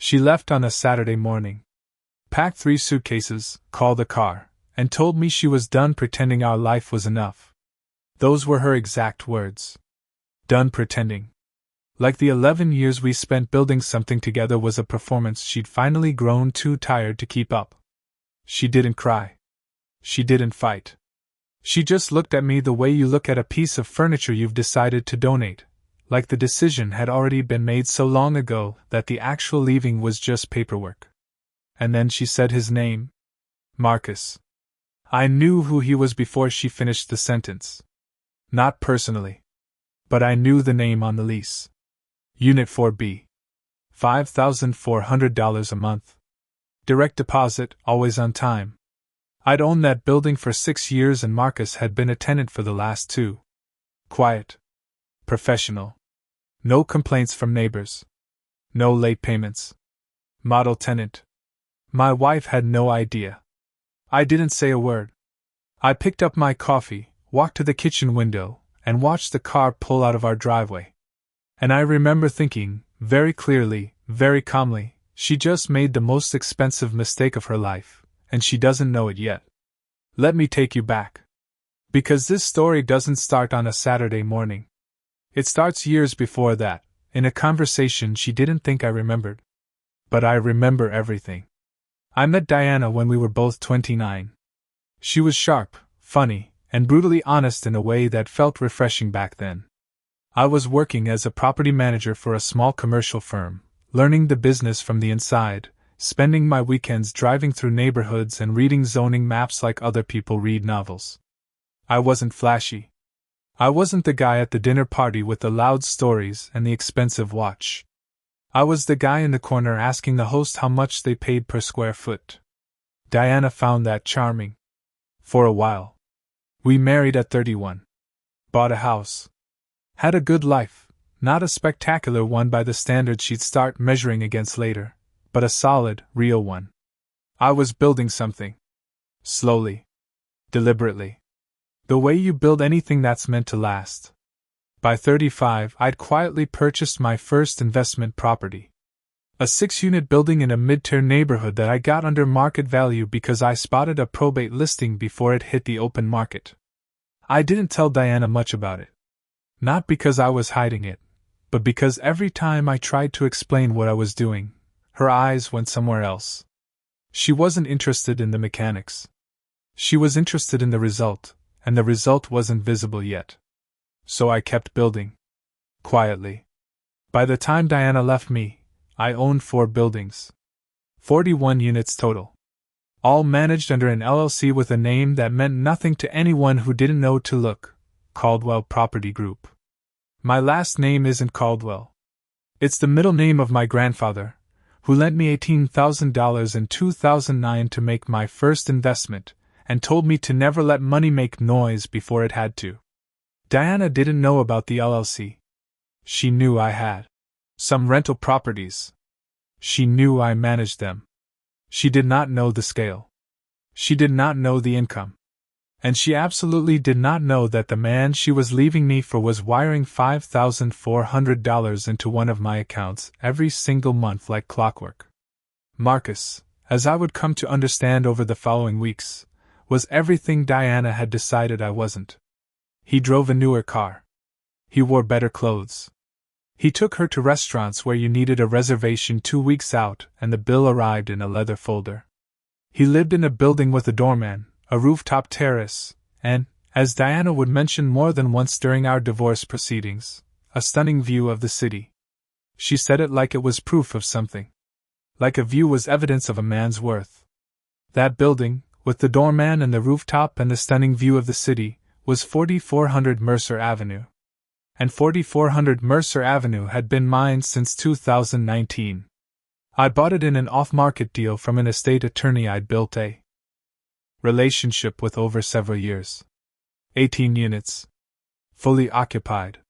She left on a Saturday morning. Packed 3 suitcases, called a car, and told me she was done pretending our life was enough. Those were her exact words. Done pretending. Like the 11 years we spent building something together was a performance she'd finally grown too tired to keep up. She didn't cry. She didn't fight. She just looked at me the way you look at a piece of furniture you've decided to donate, like the decision had already been made so long ago that the actual leaving was just paperwork. And then she said his name. Marcus. I knew who he was before she finished the sentence. Not personally. But I knew the name on the lease. Unit 4B. $5,400 a month. Direct deposit, always on time. I'd owned that building for 6 years and Marcus had been a tenant for the last 2. Quiet. Professional. No complaints from neighbors. No late payments. Model tenant. My wife had no idea. I didn't say a word. I picked up my coffee, walked to the kitchen window, and watched the car pull out of our driveway. And I remember thinking, very clearly, very calmly, she just made the most expensive mistake of her life, and she doesn't know it yet. Let me take you back. Because this story doesn't start on a Saturday morning. It starts years before that, in a conversation she didn't think I remembered. But I remember everything. I met Diana when we were both 29. She was sharp, funny, and brutally honest in a way that felt refreshing back then. I was working as a property manager for a small commercial firm, learning the business from the inside, spending my weekends driving through neighborhoods and reading zoning maps like other people read novels. I wasn't flashy. I wasn't the guy at the dinner party with the loud stories and the expensive watch. I was the guy in the corner asking the host how much they paid per square foot. Diana found that charming. For a while. We married at 31. Bought a house. Had a good life, not a spectacular one by the standards she'd start measuring against later, but a solid, real one. I was building something. Slowly. Deliberately. The way you build anything that's meant to last. By 35, I'd quietly purchased my first investment property. A 6-unit building in a mid-tier neighborhood that I got under market value because I spotted a probate listing before it hit the open market. I didn't tell Diana much about it. Not because I was hiding it, but because every time I tried to explain what I was doing, her eyes went somewhere else. She wasn't interested in the mechanics. She was interested in the result, and the result wasn't visible yet. So I kept building. Quietly. By the time Diana left me, I owned 4 buildings. 41 units total. All managed under an LLC with a name that meant nothing to anyone who didn't know to look. Caldwell Property Group. My last name isn't Caldwell. It's the middle name of my grandfather, who lent me $18,000 in 2009 to make my first investment, and told me to never let money make noise before it had to. Diana didn't know about the LLC. She knew I had some rental properties. She knew I managed them. She did not know the scale. She did not know the income. And she absolutely did not know that the man she was leaving me for was wiring $5,400 into one of my accounts every single month like clockwork. Marcus, as I would come to understand over the following weeks, was everything Diana had decided I wasn't. He drove a newer car. He wore better clothes. He took her to restaurants where you needed a reservation 2 weeks out and the bill arrived in a leather folder. He lived in a building with a doorman, a rooftop terrace, and, as Diana would mention more than once during our divorce proceedings, a stunning view of the city. She said it like it was proof of something. Like a view was evidence of a man's worth. That building, with the doorman and the rooftop and the stunning view of the city, was 4400 Mercer Avenue. And 4400 Mercer Avenue had been mine since 2019. I bought it in an off-market deal from an estate attorney I'd built a relationship with over several years. 18 units. Fully occupied.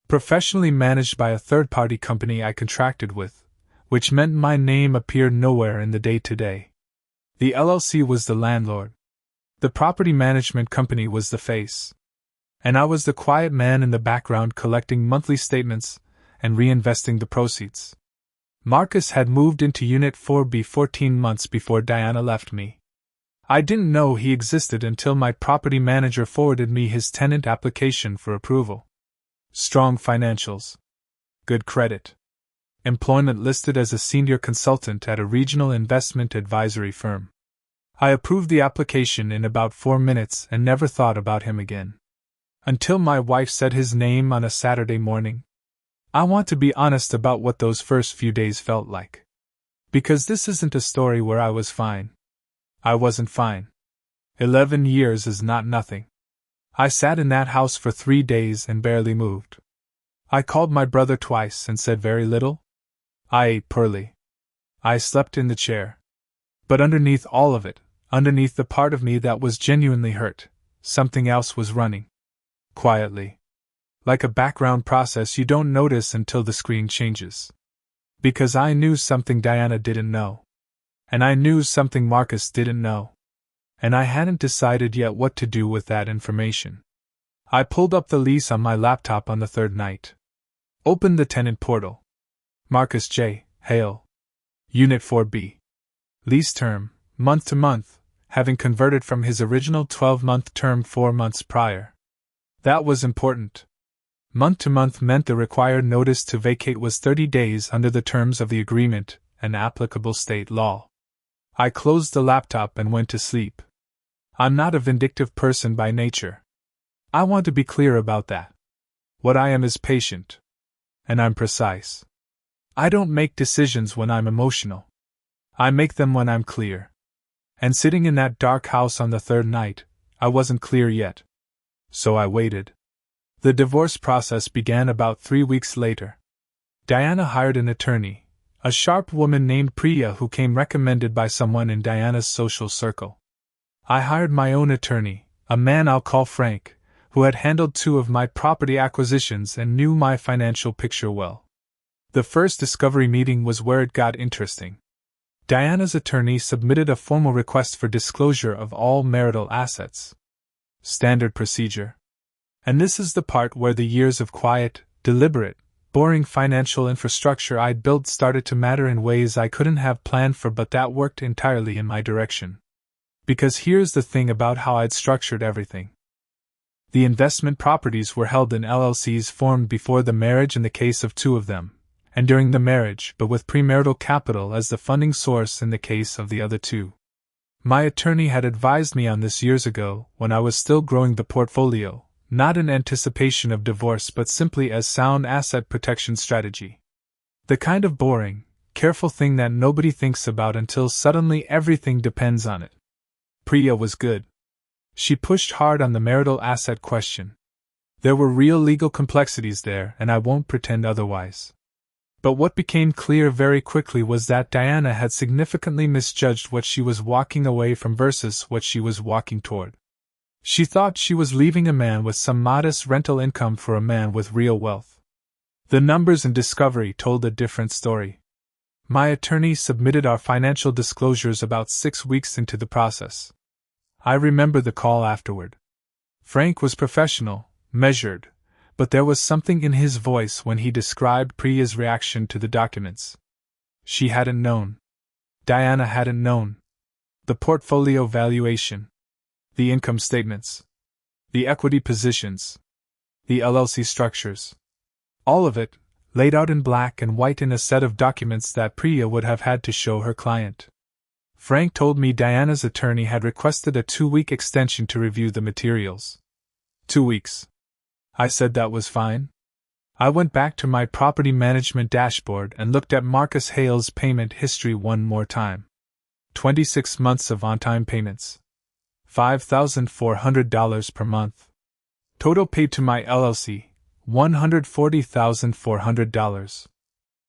Professionally managed by a third-party company I contracted with, which meant my name appeared nowhere in the day-to-day. The LLC was the landlord. The property management company was the face. And I was the quiet man in the background collecting monthly statements and reinvesting the proceeds. Marcus had moved into Unit 4B 14 months before Diana left me. I didn't know he existed until my property manager forwarded me his tenant application for approval. Strong financials. Good credit. Employment listed as a senior consultant at a regional investment advisory firm. I approved the application in about 4 minutes and never thought about him again. Until my wife said his name on a Saturday morning. I want to be honest about what those first few days felt like. Because this isn't a story where I was fine. I wasn't fine. 11 years is not nothing. I sat in that house for 3 days and barely moved. I called my brother twice and said very little. I ate poorly. I slept in the chair. But underneath all of it, underneath the part of me that was genuinely hurt, something else was running. Quietly. Like a background process you don't notice until the screen changes. Because I knew something Diana didn't know. And I knew something Marcus didn't know. And I hadn't decided yet what to do with that information. I pulled up the lease on my laptop on the third night. Opened the tenant portal. Marcus J. Hale. Unit 4B. Lease term, month to month, having converted from his original 12-month term 4 months prior. That was important. Month to month meant the required notice to vacate was 30 days under the terms of the agreement and applicable state law. I closed the laptop and went to sleep. I'm not a vindictive person by nature. I want to be clear about that. What I am is patient. And I'm precise. I don't make decisions when I'm emotional. I make them when I'm clear. And sitting in that dark house on the third night, I wasn't clear yet. So I waited. The divorce process began about 3 weeks later. Diana hired an attorney, a sharp woman named Priya who came recommended by someone in Diana's social circle. I hired my own attorney, a man I'll call Frank, who had handled 2 of my property acquisitions and knew my financial picture well. The first discovery meeting was where it got interesting. Diana's attorney submitted a formal request for disclosure of all marital assets. Standard procedure. And this is the part where the years of quiet, deliberate, boring financial infrastructure I'd built started to matter in ways I couldn't have planned for, but that worked entirely in my direction. Because here's the thing about how I'd structured everything. The investment properties were held in LLCs formed before the marriage in the case of 2 of them, and during the marriage but with premarital capital as the funding source in the case of the other 2. My attorney had advised me on this years ago when I was still growing the portfolio, not in anticipation of divorce but simply as sound asset protection strategy. The kind of boring, careful thing that nobody thinks about until suddenly everything depends on it. Priya was good. She pushed hard on the marital asset question. There were real legal complexities there, and I won't pretend otherwise. But what became clear very quickly was that Diana had significantly misjudged what she was walking away from versus what she was walking toward. She thought she was leaving a man with some modest rental income for a man with real wealth. The numbers in Discovery told a different story. My attorney submitted our financial disclosures about 6 weeks into the process. I remember the call afterward. Frank was professional, measured, but there was something in his voice when he described Priya's reaction to the documents. She hadn't known. Diana hadn't known. The portfolio valuation. The income statements. The equity positions. The LLC structures. All of it, laid out in black and white in a set of documents that Priya would have had to show her client. Frank told me Diana's attorney had requested a 2-week extension to review the materials. 2 weeks. I said that was fine. I went back to my property management dashboard and looked at Marcus Hale's payment history one more time. 26 months of on-time payments. $5,400 per month. Total paid to my LLC, $140,400.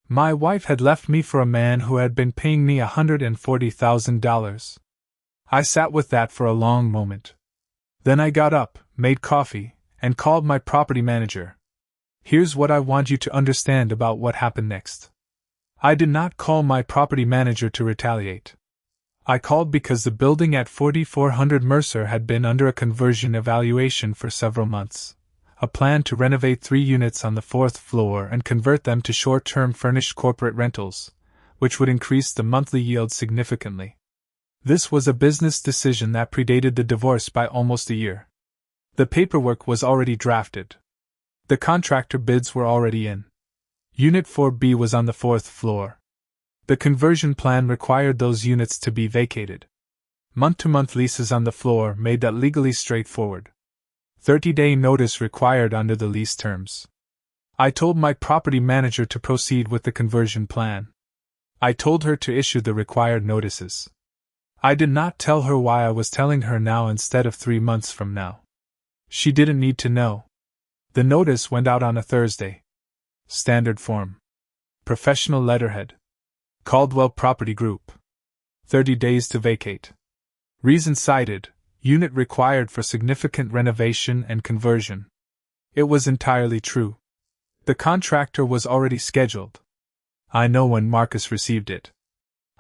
My wife had left me for a man who had been paying me $140,000. I sat with that for a long moment. Then I got up, made coffee, and called my property manager. Here's what I want you to understand about what happened next. I did not call my property manager to retaliate. I called because the building at 4400 Mercer had been under a conversion evaluation for several months. A plan to renovate 3 units on the 4th floor and convert them to short-term furnished corporate rentals, which would increase the monthly yield significantly. This was a business decision that predated the divorce by almost a year. The paperwork was already drafted. The contractor bids were already in. Unit 4B was on the 4th floor. The conversion plan required those units to be vacated. Month-to-month leases on the floor made that legally straightforward. 30-day notice required under the lease terms. I told my property manager to proceed with the conversion plan. I told her to issue the required notices. I did not tell her why I was telling her now instead of 3 months from now. She didn't need to know. The notice went out on a Thursday. Standard form. Professional letterhead. Caldwell Property Group. 30 days to vacate. Reason cited: unit required for significant renovation and conversion. It was entirely true. The contractor was already scheduled. I know when Marcus received it.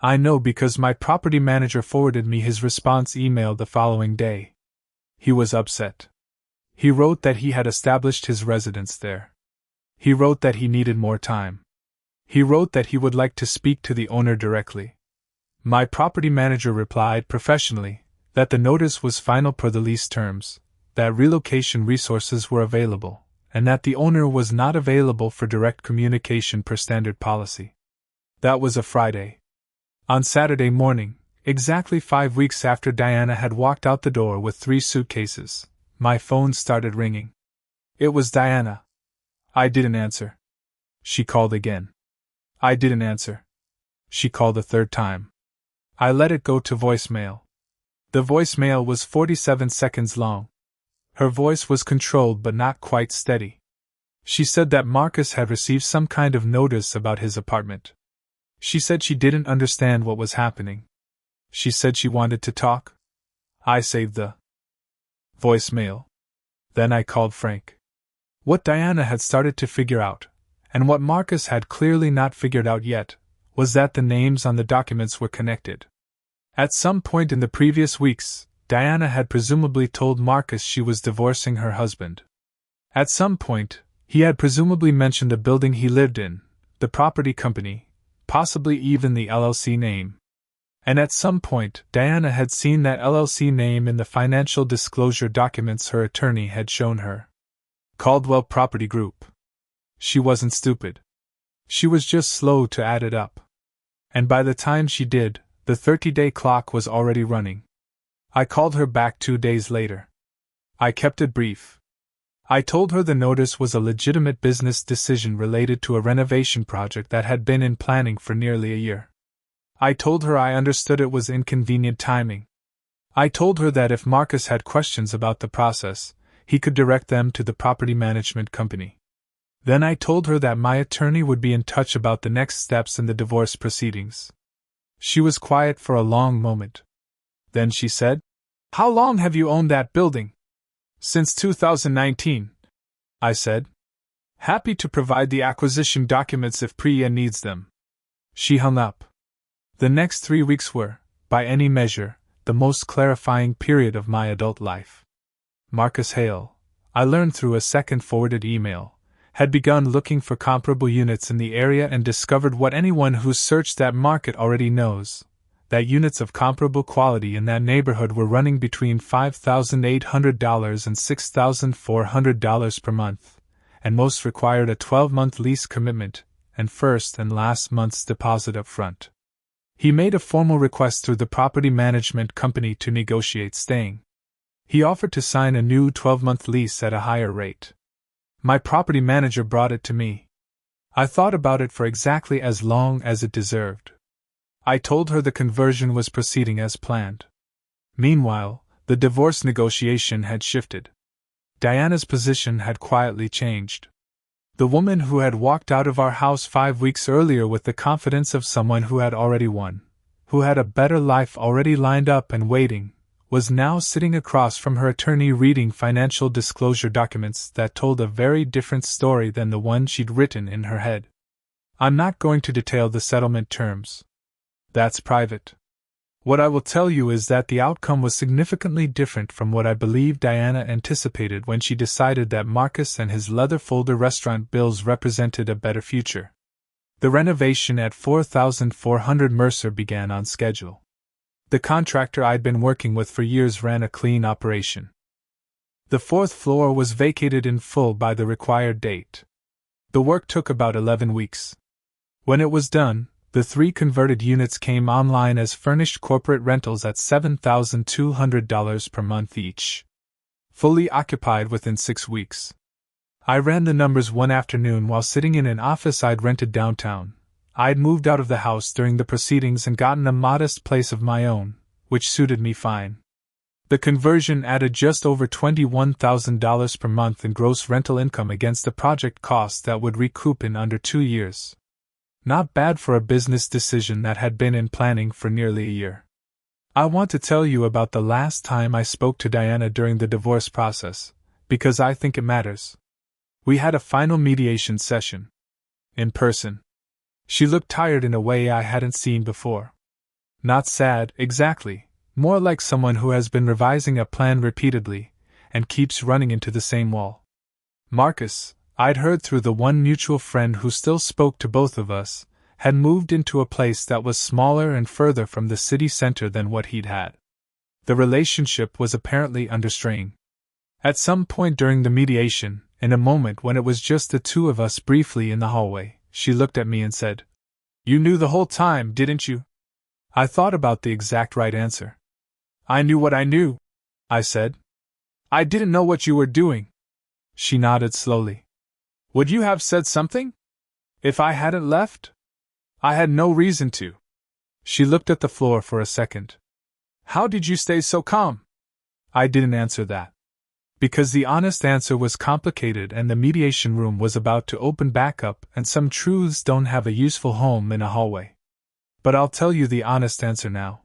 I know because my property manager forwarded me his response email the following day. He was upset. He wrote that he had established his residence there. He wrote that he needed more time. He wrote that he would like to speak to the owner directly. My property manager replied professionally that the notice was final per the lease terms, that relocation resources were available, and that the owner was not available for direct communication per standard policy. That was a Friday. On Saturday morning, exactly 5 weeks after Diana had walked out the door with 3 suitcases, my phone started ringing. It was Diana. I didn't answer. She called again. I didn't answer. She called a third time. I let it go to voicemail. The voicemail was 47 seconds long. Her voice was controlled but not quite steady. She said that Marcus had received some kind of notice about his apartment. She said she didn't understand what was happening. She said she wanted to talk. I saved the voicemail. Then I called Frank. What Diana had started to figure out, and what Marcus had clearly not figured out yet, was that the names on the documents were connected. At some point in the previous weeks, Diana had presumably told Marcus she was divorcing her husband. At some point, he had presumably mentioned the building he lived in, the property company, possibly even the LLC name. And at some point, Diana had seen that LLC name in the financial disclosure documents her attorney had shown her. Caldwell Property Group. She wasn't stupid. She was just slow to add it up. And by the time she did, the 30-day clock was already running. I called her back 2 days later. I kept it brief. I told her the notice was a legitimate business decision related to a renovation project that had been in planning for nearly a year. I told her I understood it was inconvenient timing. I told her that if Marcus had questions about the process, he could direct them to the property management company. Then I told her that my attorney would be in touch about the next steps in the divorce proceedings. She was quiet for a long moment. Then she said, "How long have you owned that building?" "Since 2019. I said. "Happy to provide the acquisition documents if Priya needs them." She hung up. The next 3 weeks were, by any measure, the most clarifying period of my adult life. Marcus Hale, I learned through a second forwarded email, had begun looking for comparable units in the area and discovered what anyone who's searched that market already knows, that units of comparable quality in that neighborhood were running between $5,800 and $6,400 per month, and most required a 12-month lease commitment and first and last month's deposit up front. He made a formal request through the property management company to negotiate staying. He offered to sign a new 12-month lease at a higher rate. My property manager brought it to me. I thought about it for exactly as long as it deserved. I told her the conversion was proceeding as planned. Meanwhile, the divorce negotiation had shifted. Diana's position had quietly changed. The woman who had walked out of our house 5 weeks earlier with the confidence of someone who had already won, who had a better life already lined up and waiting, was now sitting across from her attorney reading financial disclosure documents that told a very different story than the one she'd written in her head. I'm not going to detail the settlement terms. That's private. What I will tell you is that the outcome was significantly different from what I believe Diana anticipated when she decided that Marcus and his leather folder restaurant bills represented a better future. The renovation at 4400 Mercer began on schedule. The contractor I'd been working with for years ran a clean operation. The fourth floor was vacated in full by the required date. The work took about 11 weeks. When it was done, the 3 converted units came online as furnished corporate rentals at $7,200 per month each. Fully occupied within 6 weeks. I ran the numbers one afternoon while sitting in an office I'd rented downtown. I'd moved out of the house during the proceedings and gotten a modest place of my own, which suited me fine. The conversion added just over $21,000 per month in gross rental income against a project cost that would recoup in under 2 years. Not bad for a business decision that had been in planning for nearly a year. I want to tell you about the last time I spoke to Diana during the divorce process, because I think it matters. We had a final mediation session. In person. She looked tired in a way I hadn't seen before. Not sad, exactly, more like someone who has been revising a plan repeatedly, and keeps running into the same wall. Marcus, I'd heard through the one mutual friend who still spoke to both of us, had moved into a place that was smaller and further from the city center than what he'd had. The relationship was apparently under strain. At some point during the mediation, in a moment when it was just the two of us briefly in the hallway, she looked at me and said, "You knew the whole time, didn't you?" I thought about the exact right answer. "I knew what I knew," I said. "I didn't know what you were doing." She nodded slowly. "Would you have said something? If I hadn't left?" "I had no reason to." She looked at the floor for a second. "How did you stay so calm?" I didn't answer that. Because the honest answer was complicated and the mediation room was about to open back up and some truths don't have a useful home in a hallway. But I'll tell you the honest answer now.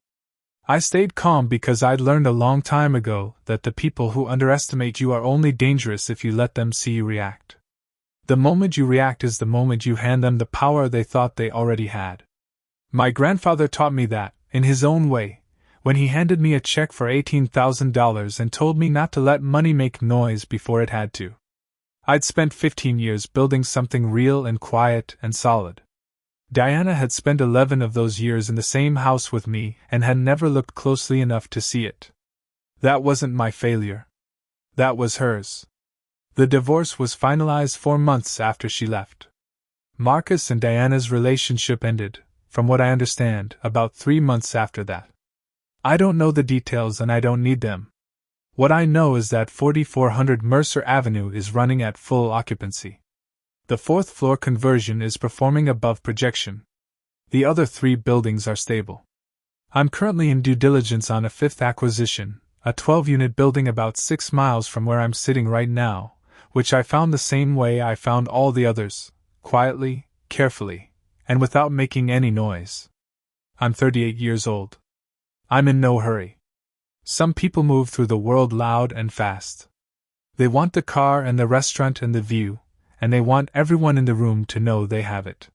I stayed calm because I'd learned a long time ago that the people who underestimate you are only dangerous if you let them see you react. The moment you react is the moment you hand them the power they thought they already had. My grandfather taught me that, in his own way, when he handed me a check for $18,000 and told me not to let money make noise before it had to. I'd spent 15 years building something real and quiet and solid. Diana had spent 11 of those years in the same house with me and had never looked closely enough to see it. That wasn't my failure. That was hers. The divorce was finalized 4 months after she left. Marcus and Diana's relationship ended, from what I understand, about 3 months after that. I don't know the details and I don't need them. What I know is that 4400 Mercer Avenue is running at full occupancy. The 4th floor conversion is performing above projection. The other 3 buildings are stable. I'm currently in due diligence on a 5th acquisition, a 12-unit building about 6 miles from where I'm sitting right now, which I found the same way I found all the others, quietly, carefully, and without making any noise. I'm 38 years old. I'm in no hurry. Some people move through the world loud and fast. They want the car and the restaurant and the view, and they want everyone in the room to know they have it.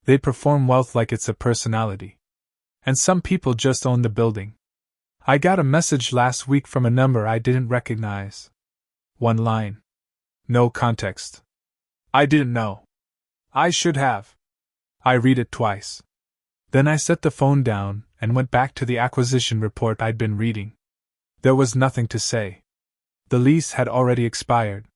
They perform wealth like it's a personality. And some people just own the building. I got a message last week from a number I didn't recognize. 1 line. No context. I didn't know. I should have. I read it twice. Then I set the phone down and went back to the acquisition report I'd been reading. There was nothing to say. The lease had already expired.